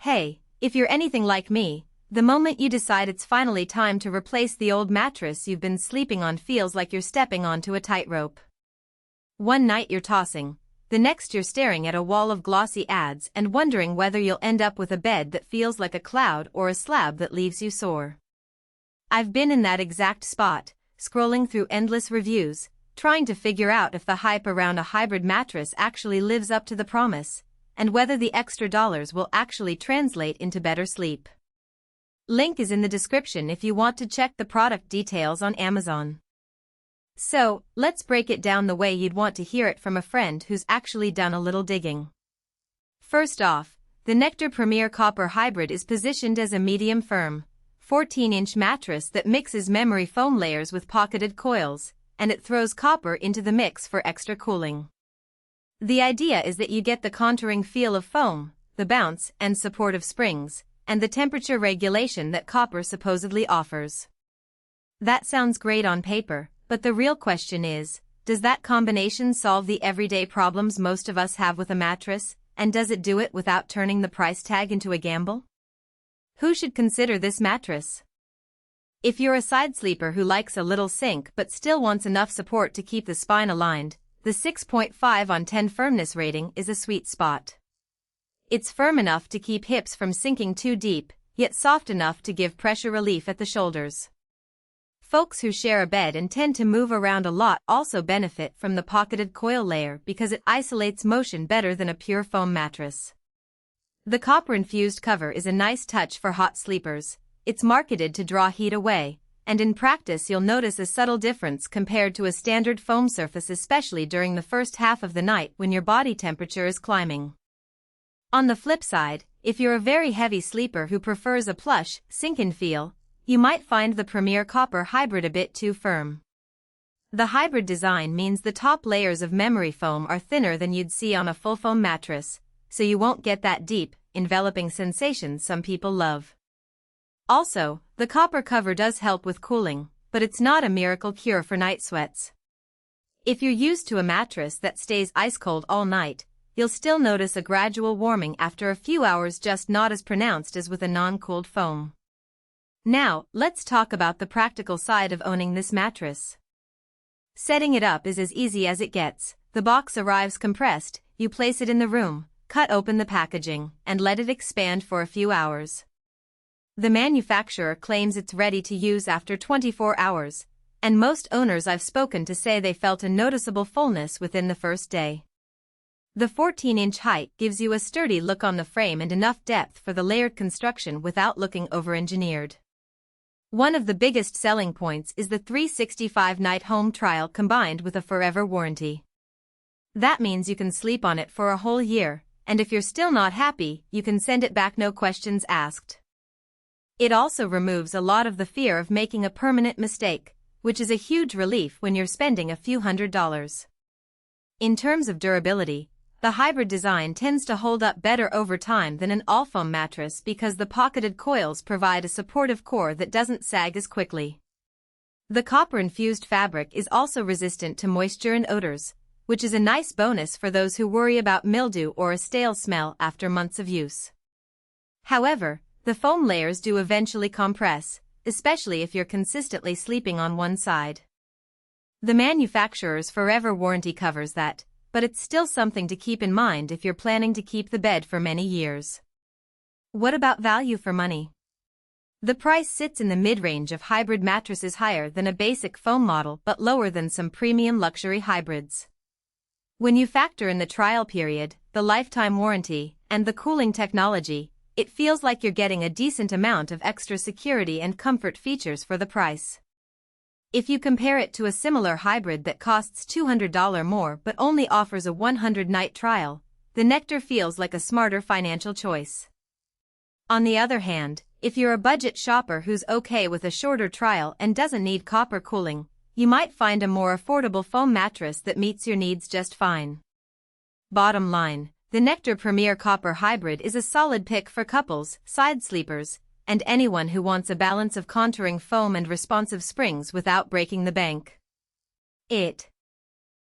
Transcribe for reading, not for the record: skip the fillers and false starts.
Hey, if you're anything like me, the moment you decide it's finally time to replace the old mattress you've been sleeping on feels like you're stepping onto a tightrope. One night you're tossing, the next you're staring at a wall of glossy ads and wondering whether you'll end up with a bed that feels like a cloud or a slab that leaves you sore. I've been in that exact spot, scrolling through endless reviews, trying to figure out if the hype around a hybrid mattress actually lives up to the promise, and whether the extra dollars will actually translate into better sleep. Link is in the description if you want to check the product details on Amazon. So, let's break it down the way you'd want to hear it from a friend who's actually done a little digging. First off, the Nectar Premier Copper Hybrid is positioned as a medium firm, 14-inch mattress that mixes memory foam layers with pocketed coils, and it throws copper into the mix for extra cooling. The idea is that you get the contouring feel of foam, the bounce and support of springs, and the temperature regulation that copper supposedly offers. That sounds great on paper, but the real question is, does that combination solve the everyday problems most of us have with a mattress, and does it do it without turning the price tag into a gamble? Who should consider this mattress? If you're a side sleeper who likes a little sink but still wants enough support to keep the spine aligned, the 6.5 on 10 firmness rating is a sweet spot. It's firm enough to keep hips from sinking too deep, yet soft enough to give pressure relief at the shoulders. Folks who share a bed and tend to move around a lot also benefit from the pocketed coil layer because it isolates motion better than a pure foam mattress. The copper-infused cover is a nice touch for hot sleepers. It's marketed to draw heat away, and in practice you'll notice a subtle difference compared to a standard foam surface, especially during the first half of the night when your body temperature is climbing. On the flip side, if you're a very heavy sleeper who prefers a plush, sink-in feel, you might find the Premier Copper Hybrid a bit too firm. The hybrid design means the top layers of memory foam are thinner than you'd see on a full foam mattress, so you won't get that deep, enveloping sensation some people love. Also, the copper cover does help with cooling, but it's not a miracle cure for night sweats. If you're used to a mattress that stays ice cold all night, you'll still notice a gradual warming after a few hours, just not as pronounced as with a non-cooled foam. Now, let's talk about the practical side of owning this mattress. Setting it up is as easy as it gets. The box arrives compressed, you place it in the room, cut open the packaging, and let it expand for a few hours. The manufacturer claims it's ready to use after 24 hours, and most owners I've spoken to say they felt a noticeable fullness within the first day. The 14-inch height gives you a sturdy look on the frame and enough depth for the layered construction without looking over-engineered. One of the biggest selling points is the 365-night home trial combined with a forever warranty. That means you can sleep on it for a whole year, and if you're still not happy, you can send it back, no questions asked. It also removes a lot of the fear of making a permanent mistake, which is a huge relief when you're spending a few $100s. In terms of durability, the hybrid design tends to hold up better over time than an all-foam mattress because the pocketed coils provide a supportive core that doesn't sag as quickly. The copper-infused fabric is also resistant to moisture and odors, which is a nice bonus for those who worry about mildew or a stale smell after months of use. However, the foam layers do eventually compress, especially if you're consistently sleeping on one side. The manufacturer's forever warranty covers that, but it's still something to keep in mind if you're planning to keep the bed for many years. What about value for money? The price sits in the mid-range of hybrid mattresses, higher than a basic foam model but lower than some premium luxury hybrids. When you factor in the trial period, the lifetime warranty, and the cooling technology, it feels like you're getting a decent amount of extra security and comfort features for the price. If you compare it to a similar hybrid that costs $200 more but only offers a 100-night trial, the Nectar feels like a smarter financial choice. On the other hand, if you're a budget shopper who's okay with a shorter trial and doesn't need copper cooling, you might find a more affordable foam mattress that meets your needs just fine. Bottom line, the Nectar Premier Copper Hybrid is a solid pick for couples, side sleepers, and anyone who wants a balance of contouring foam and responsive springs without breaking the bank. It